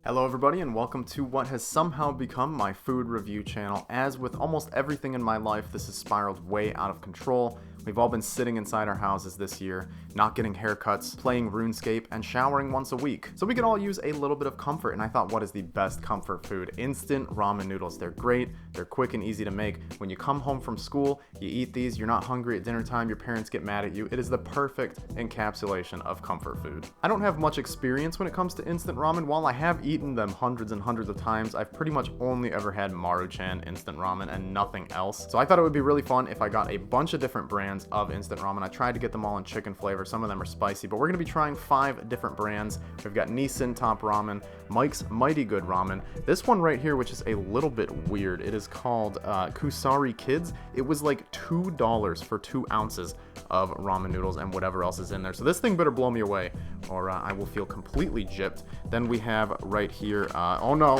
Hello everybody and welcome to what has somehow become my food review channel. As with almost everything in my life, this has spiraled way out of control. We've all been sitting inside our houses this year, not getting haircuts, playing RuneScape, and showering once a week. So we could all use a little bit of comfort, and I thought, what is the best comfort food? Instant ramen noodles. They're great, they're quick and easy to make. When you come home from school, you eat these, you're not hungry at dinner time, your parents get mad at you. It is the perfect encapsulation of comfort food. I don't have much experience when it comes to instant ramen. While I have eaten them hundreds and hundreds of times, I've pretty much only ever had Maruchan instant ramen and nothing else. So I thought it would be really fun if I got a bunch of different brands of instant ramen. I tried to get them all in chicken flavor. Some of them are spicy, but we're going to be trying 5 different brands. We've got Nissin Top Ramen, Mike's Mighty Good Ramen. This one right here, which is a little bit weird, it is called Kusari Kids. It was like $2 for 2 ounces of ramen noodles and whatever else is in there. So this thing better blow me away or I will feel completely gypped. Then we have right here, oh no,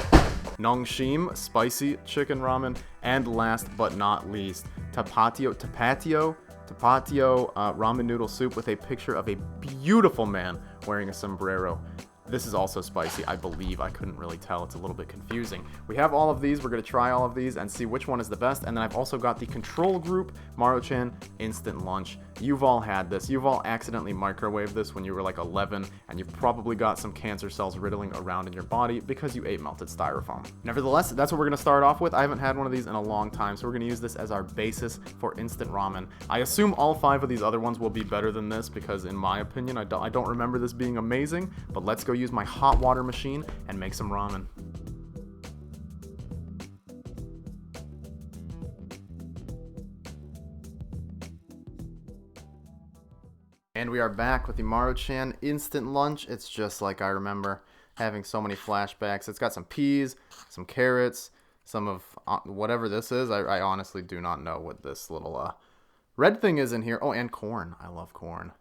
Nongshim Spicy Chicken Ramen. And last but not least, Tapatio ramen noodle soup with a picture of a beautiful man wearing a sombrero. This is also spicy, I believe. I couldn't really tell. It's a little bit confusing. We have all of these. We're going to try all of these and see which one is the best. And then I've also got the control group, Maruchan Instant Lunch. You've all had this. You've all accidentally microwaved this when you were like 11, and you've probably got some cancer cells riddling around in your body because you ate melted styrofoam. Nevertheless, that's what we're going to start off with. I haven't had one of these in a long time, so we're going to use this as our basis for instant ramen. I assume all 5 of these other ones will be better than this because, in my opinion, I don't remember this being amazing, but let's go use my hot water machine and make some ramen. And we are back with the Maruchan Instant Lunch. It's just like I remember, having so many flashbacks. It's got some peas, some carrots, some of whatever this is. I honestly do not know what this little red thing is in here. Oh, and corn. I love corn.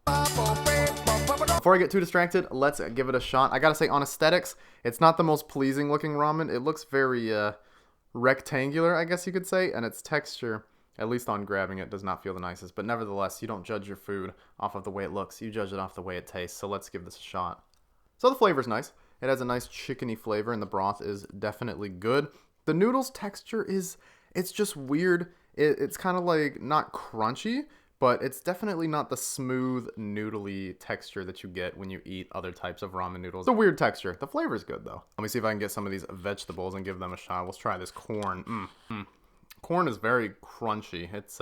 Before I get too distracted, let's give it a shot. I gotta say, on aesthetics, it's not the most pleasing looking ramen. It looks very rectangular, I guess you could say, and its texture, at least on grabbing it, does not feel the nicest. But nevertheless, you don't judge your food off of the way it looks. You judge it off the way it tastes. So let's give this a shot. So the flavor's nice. It has a nice chickeny flavor, and the broth is definitely good. The noodles texture it's just weird. It's kind of like not crunchy, but it's definitely not the smooth, noodly texture that you get when you eat other types of ramen noodles. It's a weird texture. The flavor's good, though. Let me see if I can get some of these vegetables and give them a shot. Let's try this corn. Corn is very crunchy. It's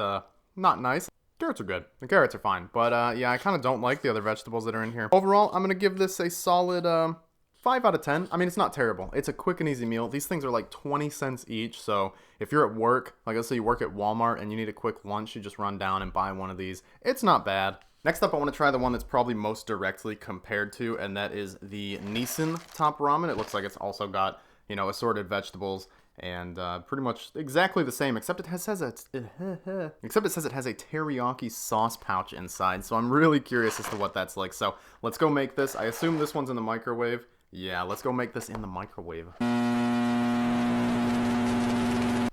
not nice. Carrots are good. The carrots are fine. But yeah, I kind of don't like the other vegetables that are in here. Overall, I'm going to give this a solid 5 out of 10. I mean, it's not terrible. It's a quick and easy meal. These things are like 20 cents each. So if you're at work, like let's say you work at Walmart and you need a quick lunch, you just run down and buy one of these. It's not bad. Next up, I want to try the one that's probably most directly compared to, and that is the Nissin Top Ramen. It looks like it's also got, assorted vegetables and pretty much exactly the same, except it says it has a teriyaki sauce pouch inside. So I'm really curious as to what that's like. So let's go make this. I assume this one's in the microwave. Yeah, let's go make this in the microwave.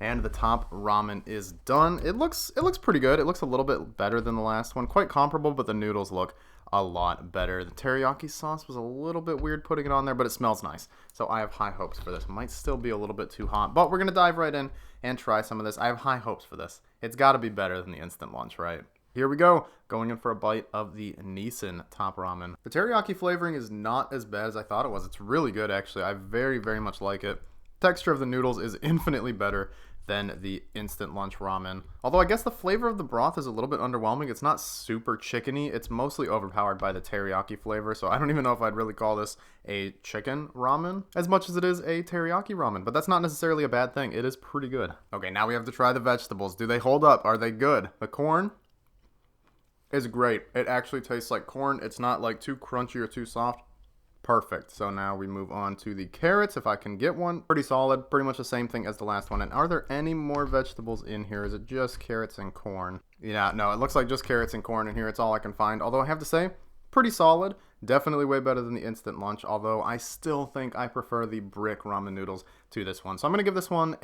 And the top ramen is done. It looks pretty good. It looks a little bit better than the last one. Quite comparable, but the noodles look a lot better. The teriyaki sauce was a little bit weird putting it on there, but it smells nice. So I have high hopes for this. Might still be a little bit too hot, but we're going to dive right in and try some of this. I have high hopes for this. It's got to be better than the instant lunch, right? Here we go, going in for a bite of the Nissin Top Ramen. The teriyaki flavoring is not as bad as I thought it was. It's really good, actually. I very, very much like it. Texture of the noodles is infinitely better than the instant lunch ramen. Although I guess the flavor of the broth is a little bit underwhelming. It's not super chickeny. It's mostly overpowered by the teriyaki flavor, so I don't even know if I'd really call this a chicken ramen as much as it is a teriyaki ramen, but that's not necessarily a bad thing. It is pretty good. Okay, now we have to try the vegetables. Do they hold up? Are they good? The corn is great. It actually tastes like corn. It's not like too crunchy or too soft. Perfect. So now we move on to the carrots, if I can get one. Pretty solid. Pretty much the same thing as the last one. And are there any more vegetables in here? Is it just carrots and corn? Yeah, no, it looks like just carrots and corn in here. It's all I can find. Although I have to say, pretty solid. Definitely way better than the instant lunch, although I still think I prefer the brick ramen noodles to this one. So I'm going to give this one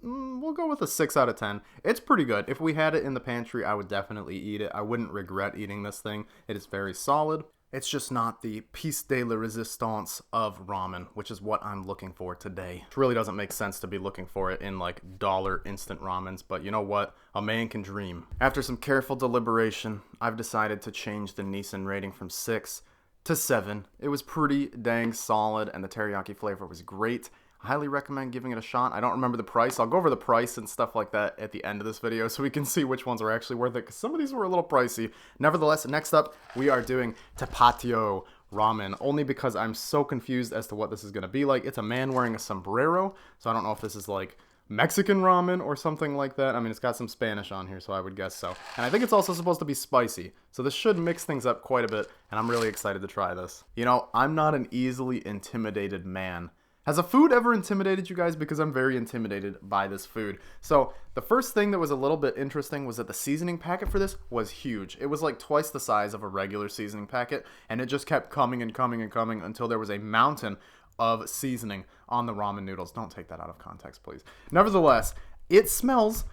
we'll go with a 6 out of 10. It's pretty good. If we had it in the pantry, I would definitely eat it. I wouldn't regret eating this thing. It is very solid. It's just not the piece de la resistance of ramen, which is what I'm looking for today. It really doesn't make sense to be looking for it in like dollar instant ramens, but you know what? A man can dream. After some careful deliberation, I've decided to change the Nissan rating from 6 to 7. It was pretty dang solid, and the teriyaki flavor was great. I highly recommend giving it a shot. I don't remember the price. I'll go over the price and stuff like that at the end of this video so we can see which ones are actually worth it, because some of these were a little pricey. Nevertheless, next up, we are doing tapatio ramen, only because I'm so confused as to what this is going to be like. It's a man wearing a sombrero, so I don't know if this is like Mexican ramen or something like that. I mean, it's got some Spanish on here, so I would guess so. And I think it's also supposed to be spicy, so this should mix things up quite a bit, and I'm really excited to try this. You know, I'm not an easily intimidated man. Has a food ever intimidated you guys? Because I'm very intimidated by this food. So the first thing that was a little bit interesting was that the seasoning packet for this was huge. It was like twice the size of a regular seasoning packet, and it just kept coming and coming and coming until there was a mountain of seasoning on the ramen noodles. Don't take that out of context, please. Nevertheless, it smells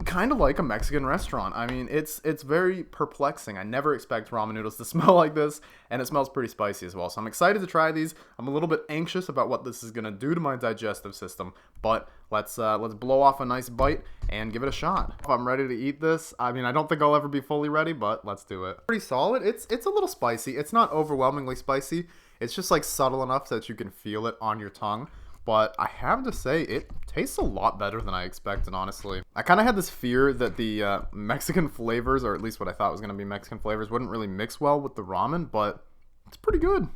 kind of like a Mexican restaurant. I mean, it's very perplexing. I never expect ramen noodles to smell like this, and it smells pretty spicy as well. So I'm excited to try these. I'm a little bit anxious about what this is going to do to my digestive system, but let's blow off a nice bite and give it a shot. If I'm ready to eat this, I mean, I don't think I'll ever be fully ready, but let's do it. Pretty solid. It's a little spicy. It's not overwhelmingly spicy. It's just like subtle enough so that you can feel it on your tongue. But I have to say, it tastes a lot better than I expected, honestly. I kind of had this fear that the Mexican flavors, or at least what I thought was going to be Mexican flavors, wouldn't really mix well with the ramen, but it's pretty good.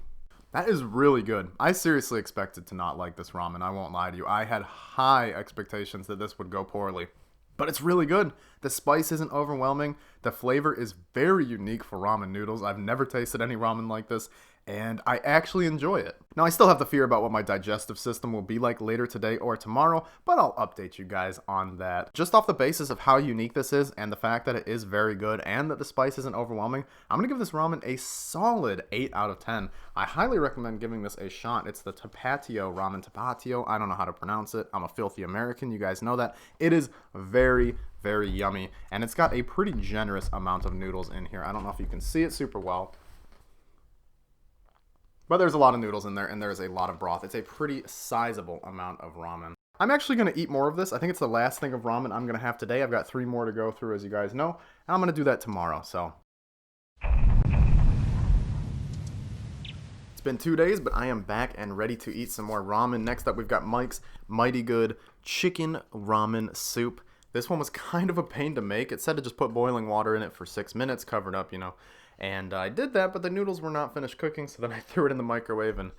That is really good. I seriously expected to not like this ramen, I won't lie to you. I had high expectations that this would go poorly. But it's really good. The spice isn't overwhelming. The flavor is very unique for ramen noodles. I've never tasted any ramen like this, and I actually enjoy it. Now, I still have the fear about what my digestive system will be like later today or tomorrow, but I'll update you guys on that. Just off the basis of how unique this is and the fact that it is very good and that the spice isn't overwhelming, I'm going to give this ramen a solid 8 out of 10. I highly recommend giving this a shot. It's the tapatio ramen, tapatio. I don't know how to pronounce it. I'm a filthy American. You guys know that. It is very, very yummy, and it's got a pretty generous amount of noodles in here. I don't know if you can see it super well, but there's a lot of noodles in there, and there's a lot of broth. It's a pretty sizable amount of ramen. I'm actually going to eat more of this. I think it's the last thing of ramen I'm going to have today. I've got 3 more to go through, as you guys know, and I'm going to do that tomorrow, so. It's been 2 days, but I am back and ready to eat some more ramen. Next up, we've got Mike's Mighty Good Chicken Ramen Soup. This one was kind of a pain to make. It said to just put boiling water in it for 6 minutes, covered up, you know. And I did that, but the noodles were not finished cooking, so then I threw it in the microwave, and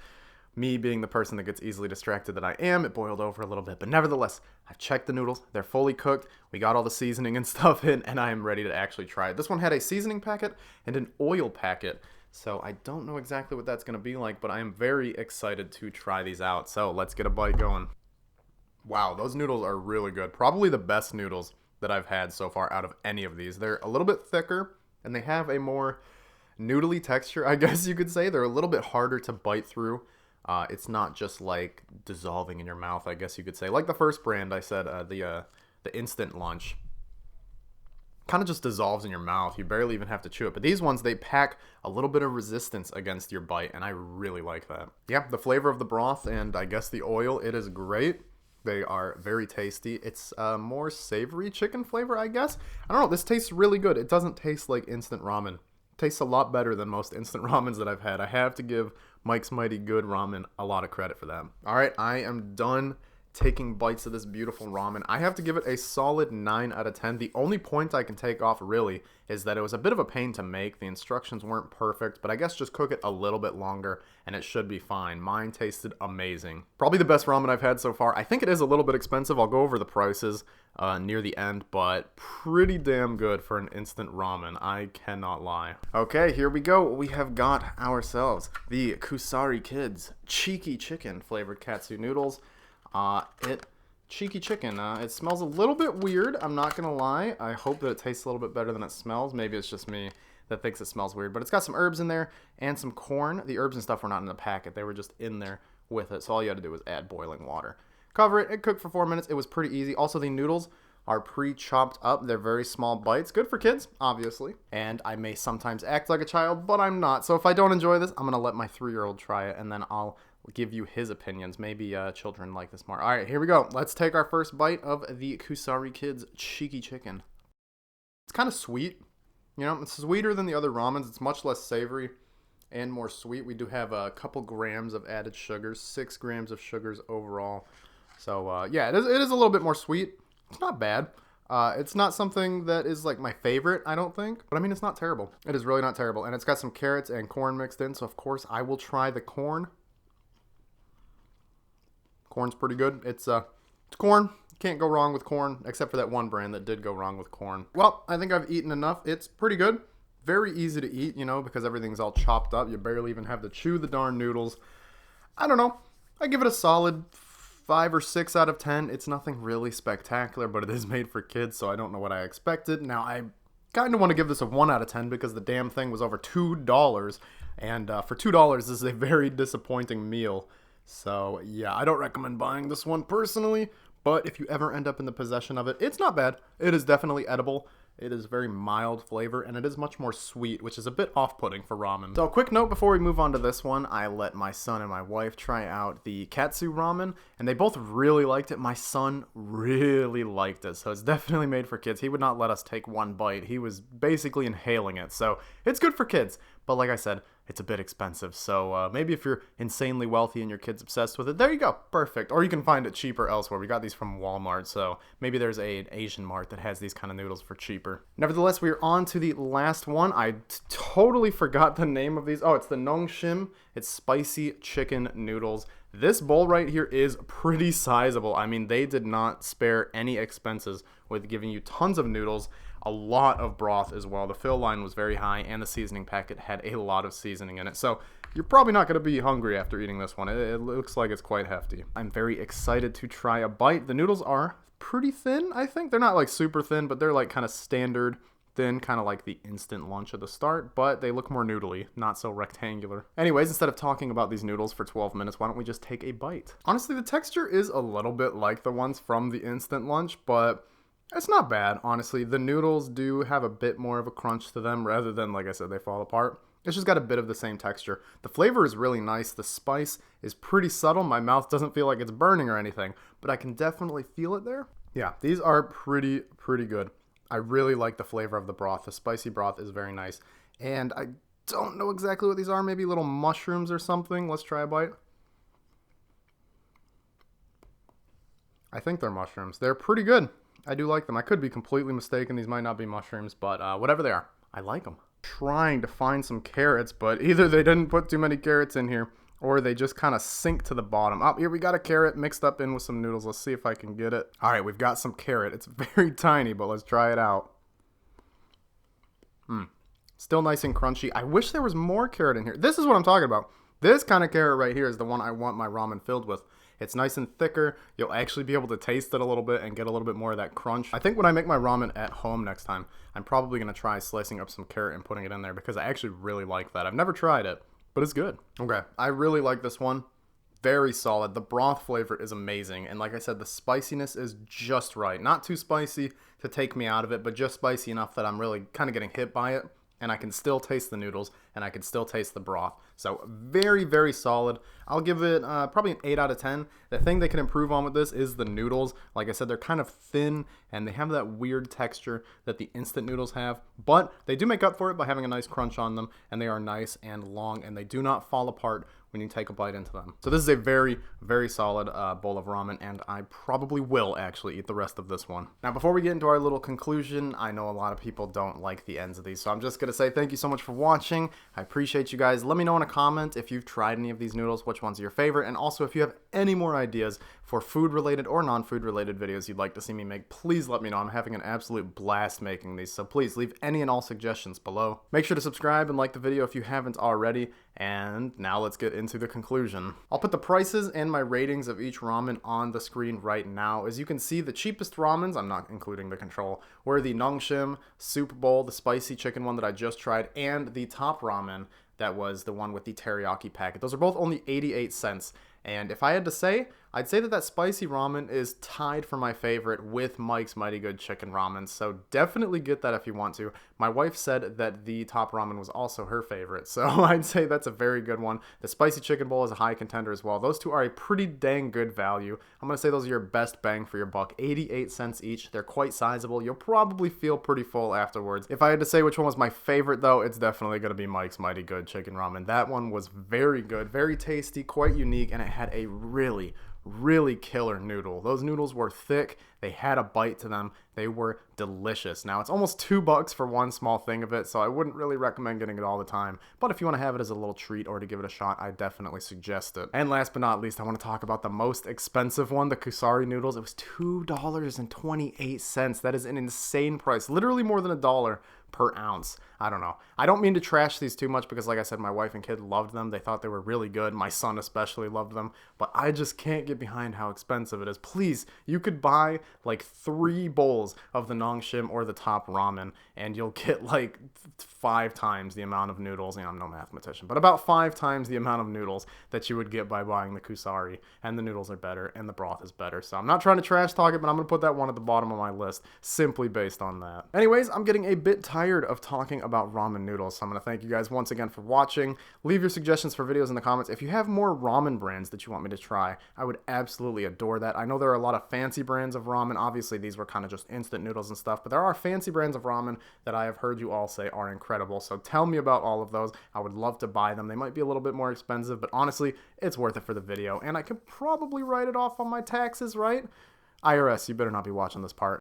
me being the person that gets easily distracted that I am, it boiled over a little bit. But nevertheless, I've checked the noodles. They're fully cooked. We got all the seasoning and stuff in, and I am ready to actually try it. This one had a seasoning packet and an oil packet, so I don't know exactly what that's going to be like, but I am very excited to try these out. So let's get a bite going. Wow, those noodles are really good. Probably the best noodles that I've had so far out of any of these. They're a little bit thicker, and they have a more noodly texture, I guess you could say. They're a little bit harder to bite through. It's not just like dissolving in your mouth, I guess you could say. Like the first brand I said, the instant lunch. Kind of just dissolves in your mouth. You barely even have to chew it. But these ones, they pack a little bit of resistance against your bite, and I really like that. Yeah, the flavor of the broth and I guess the oil, it is great. They are very tasty. It's more savory chicken flavor, I guess. I don't know. This tastes really good. It doesn't taste like instant ramen. It tastes a lot better than most instant ramens that I've had. I have to give Mike's Mighty Good Ramen a lot of credit for that. All right, I am done taking bites of this beautiful ramen. I have to give it a solid 9 out of 10. The only point I can take off really is that it was a bit of a pain to make. The instructions weren't perfect, but I guess just cook it a little bit longer and it should be fine. Mine tasted amazing. Probably the best ramen I've had so far. I think it is a little bit expensive. I'll go over the prices near the end, but pretty damn good for an instant ramen. I cannot lie. Okay, here we go. We have got ourselves the Kusari Kids Cheeky Chicken flavored katsu noodles. Cheeky chicken. It smells a little bit weird, I'm not gonna lie. I hope that it tastes a little bit better than it smells. Maybe it's just me that thinks it smells weird, but it's got some herbs in there and some corn. The herbs and stuff were not in the packet, they were just in there with it, so all you had to do was add boiling water. Cover it, it cooked for 4 minutes. It was pretty easy. Also, the noodles are pre-chopped up. They're very small bites. Good for kids, obviously. And I may sometimes act like a child, but I'm not. So if I don't enjoy this, I'm going to let my 3-year-old try it, and then I'll give you his opinions. Maybe children like this more. All right, here we go. Let's take our first bite of the Kusari Kids Cheeky Chicken. It's kind of sweet. You know, it's sweeter than the other ramens. It's much less savory and more sweet. We do have a couple grams of added sugars, 6 grams of sugars overall. So, yeah, it is a little bit more sweet. It's not bad. It's not something that is, like, my favorite, I don't think. But, I mean, it's not terrible. It is really not terrible. And it's got some carrots and corn mixed in. So, of course, I will try the corn. Corn's pretty good. It's corn. Can't go wrong with corn, except for that one brand that did go wrong with corn. Well, I think I've eaten enough. It's pretty good. Very easy to eat, you know, because everything's all chopped up. You barely even have to chew the darn noodles. I don't know. I give it a solid 5 or 6 out of 10. It's nothing really spectacular, but it is made for kids, so I don't know what I expected. Now, I kind of want to give this a 1 out of 10 because the damn thing was over $2. And for $2, this is a very disappointing meal. So, yeah, I don't recommend buying this one personally. But if you ever end up in the possession of it, it's not bad. It is definitely edible. It is very mild flavor, and it is much more sweet, which is a bit off-putting for ramen. So a quick note before we move on to this one, I let my son and my wife try out the katsu ramen, and they both really liked it. My son really liked it, so it's definitely made for kids. He would not let us take one bite. He was basically inhaling it, so it's good for kids. But like I said, it's a bit expensive, so maybe if you're insanely wealthy and your kid's obsessed with it, there you go, perfect. Or you can find it cheaper elsewhere. We got these from Walmart, so maybe there's an Asian mart that has these kind of noodles for cheaper. Nevertheless, we're on to the last one. I totally forgot the name of these. Oh, it's the Nongshim. It's spicy chicken noodles. This bowl right here is pretty sizable. I mean, they did not spare any expenses with giving you tons of noodles, a lot of broth as well. The fill line was very high, and the seasoning packet had a lot of seasoning in it. So you're probably not going to be hungry after eating this one. It looks like it's quite hefty. I'm very excited to try a bite. The noodles are pretty thin, I think. They're not like super thin, but they're like kind of standard thin, kind of like the instant lunch at the start, but they look more noodly, not so rectangular. Anyways, instead of talking about these noodles for 12 minutes, why don't we just take a bite? Honestly, the texture is a little bit like the ones from the instant lunch, but it's not bad, honestly. The noodles do have a bit more of a crunch to them rather than, like I said, they fall apart. It's just got a bit of the same texture. The flavor is really nice. The spice is pretty subtle. My mouth doesn't feel like it's burning or anything, but I can definitely feel it there. Yeah, these are pretty good. I really like the flavor of the broth. The spicy broth is very nice. And I don't know exactly what these are. Maybe little mushrooms or something. Let's try a bite. I think they're mushrooms. They're pretty good. I do like them. I could be completely mistaken. These might not be mushrooms, but whatever they are, I like them. Trying to find some carrots, but either they didn't put too many carrots in here, or they just kind of sink to the bottom. Oh, here we got a carrot mixed up in with some noodles. Let's see if I can get it. All right, we've got some carrot. It's very tiny, but let's try it out. Still nice and crunchy. I wish there was more carrot in here. This is what I'm talking about. This kind of carrot right here is the one I want my ramen filled with. It's nice and thicker. You'll actually be able to taste it a little bit and get a little bit more of that crunch. I think when I make my ramen at home next time, I'm probably going to try slicing up some carrot and putting it in there because I actually really like that. I've never tried it, but it's good. Okay, I really like this one. Very solid. The broth flavor is amazing. And like I said, the spiciness is just right. Not too spicy to take me out of it, but just spicy enough that I'm really kind of getting hit by it. And I can still taste the noodles, and I can still taste the broth. So very solid. I'll give it probably an 8 out of 10. The thing they can improve on with this is the noodles. Like I said, they're kind of thin, and they have that weird texture that the instant noodles have. But they do make up for it by having a nice crunch on them, and they are nice and long, and they do not fall apart when you take a bite into them. So this is a very solid bowl of ramen, and I probably will actually eat the rest of this one. Now, before we get into our little conclusion, I know a lot of people don't like the ends of these, so I'm just gonna say thank you so much for watching. I appreciate you guys. Let me know in a comment if you've tried any of these noodles, which one's your favorite, and also if you have any more ideas for food-related or non-food-related videos you'd like to see me make, please let me know. I'm having an absolute blast making these, so please leave any and all suggestions below. Make sure to subscribe and like the video if you haven't already, and now let's get into the conclusion. I'll put the prices and my ratings of each ramen on the screen right now. As you can see, the cheapest ramens, I'm not including the control, were the Nongshim Soup Bowl, the spicy chicken one that I just tried, and the top ramen that was the one with the teriyaki packet. Those are both only 88 cents. And if I had to say, I'd say that that spicy ramen is tied for my favorite with Mike's Mighty Good Chicken Ramen, so definitely get that if you want to. My wife said that the top ramen was also her favorite, so I'd say that's a very good one. The spicy chicken bowl is a high contender as well. Those two are a pretty dang good value. I'm going to say those are your best bang for your buck. 88 cents each. They're quite sizable. You'll probably feel pretty full afterwards. If I had to say which one was my favorite, though, it's definitely going to be Mike's Mighty Good Chicken Ramen. That one was very good, very tasty, quite unique, and it had a really killer noodle. Those noodles were thick. They had a bite to them. They were delicious. Now, it's almost $2 for one small thing of it, so I wouldn't really recommend getting it all the time. But if you want to have it as a little treat or to give it a shot, I definitely suggest it. And last but not least, I want to talk about the most expensive one, the Kusari noodles. It was $2.28. That is an insane price. Literally more than $1 per ounce. I don't know. I don't mean to trash these too much because, like I said, my wife and kid loved them. They thought they were really good. My son especially loved them. But I just can't get behind how expensive it is. Please, you could buy like 3 bowls of the Nongshim or the top ramen and you'll get like 5 times the amount of noodles. I'm no mathematician, but about 5 times the amount of noodles that you would get by buying the Kusari. And the noodles are better and the broth is better. So I'm not trying to trash talk it, but I'm going to put that one at the bottom of my list simply based on that. Anyways, I'm getting a bit tired of talking about ramen noodles, so I'm going to thank you guys once again for watching. Leave your suggestions for videos in the comments. If you have more ramen brands that you want me to try, I would absolutely adore that. I know there are a lot of fancy brands of ramen. Obviously, these were kind of just instant noodles and stuff, but there are fancy brands of ramen that I have heard you all say are incredible, so tell me about all of those. I would love to buy them. They might be a little bit more expensive, but honestly, it's worth it for the video, and I could probably write it off on my taxes, right? IRS, you better not be watching this part.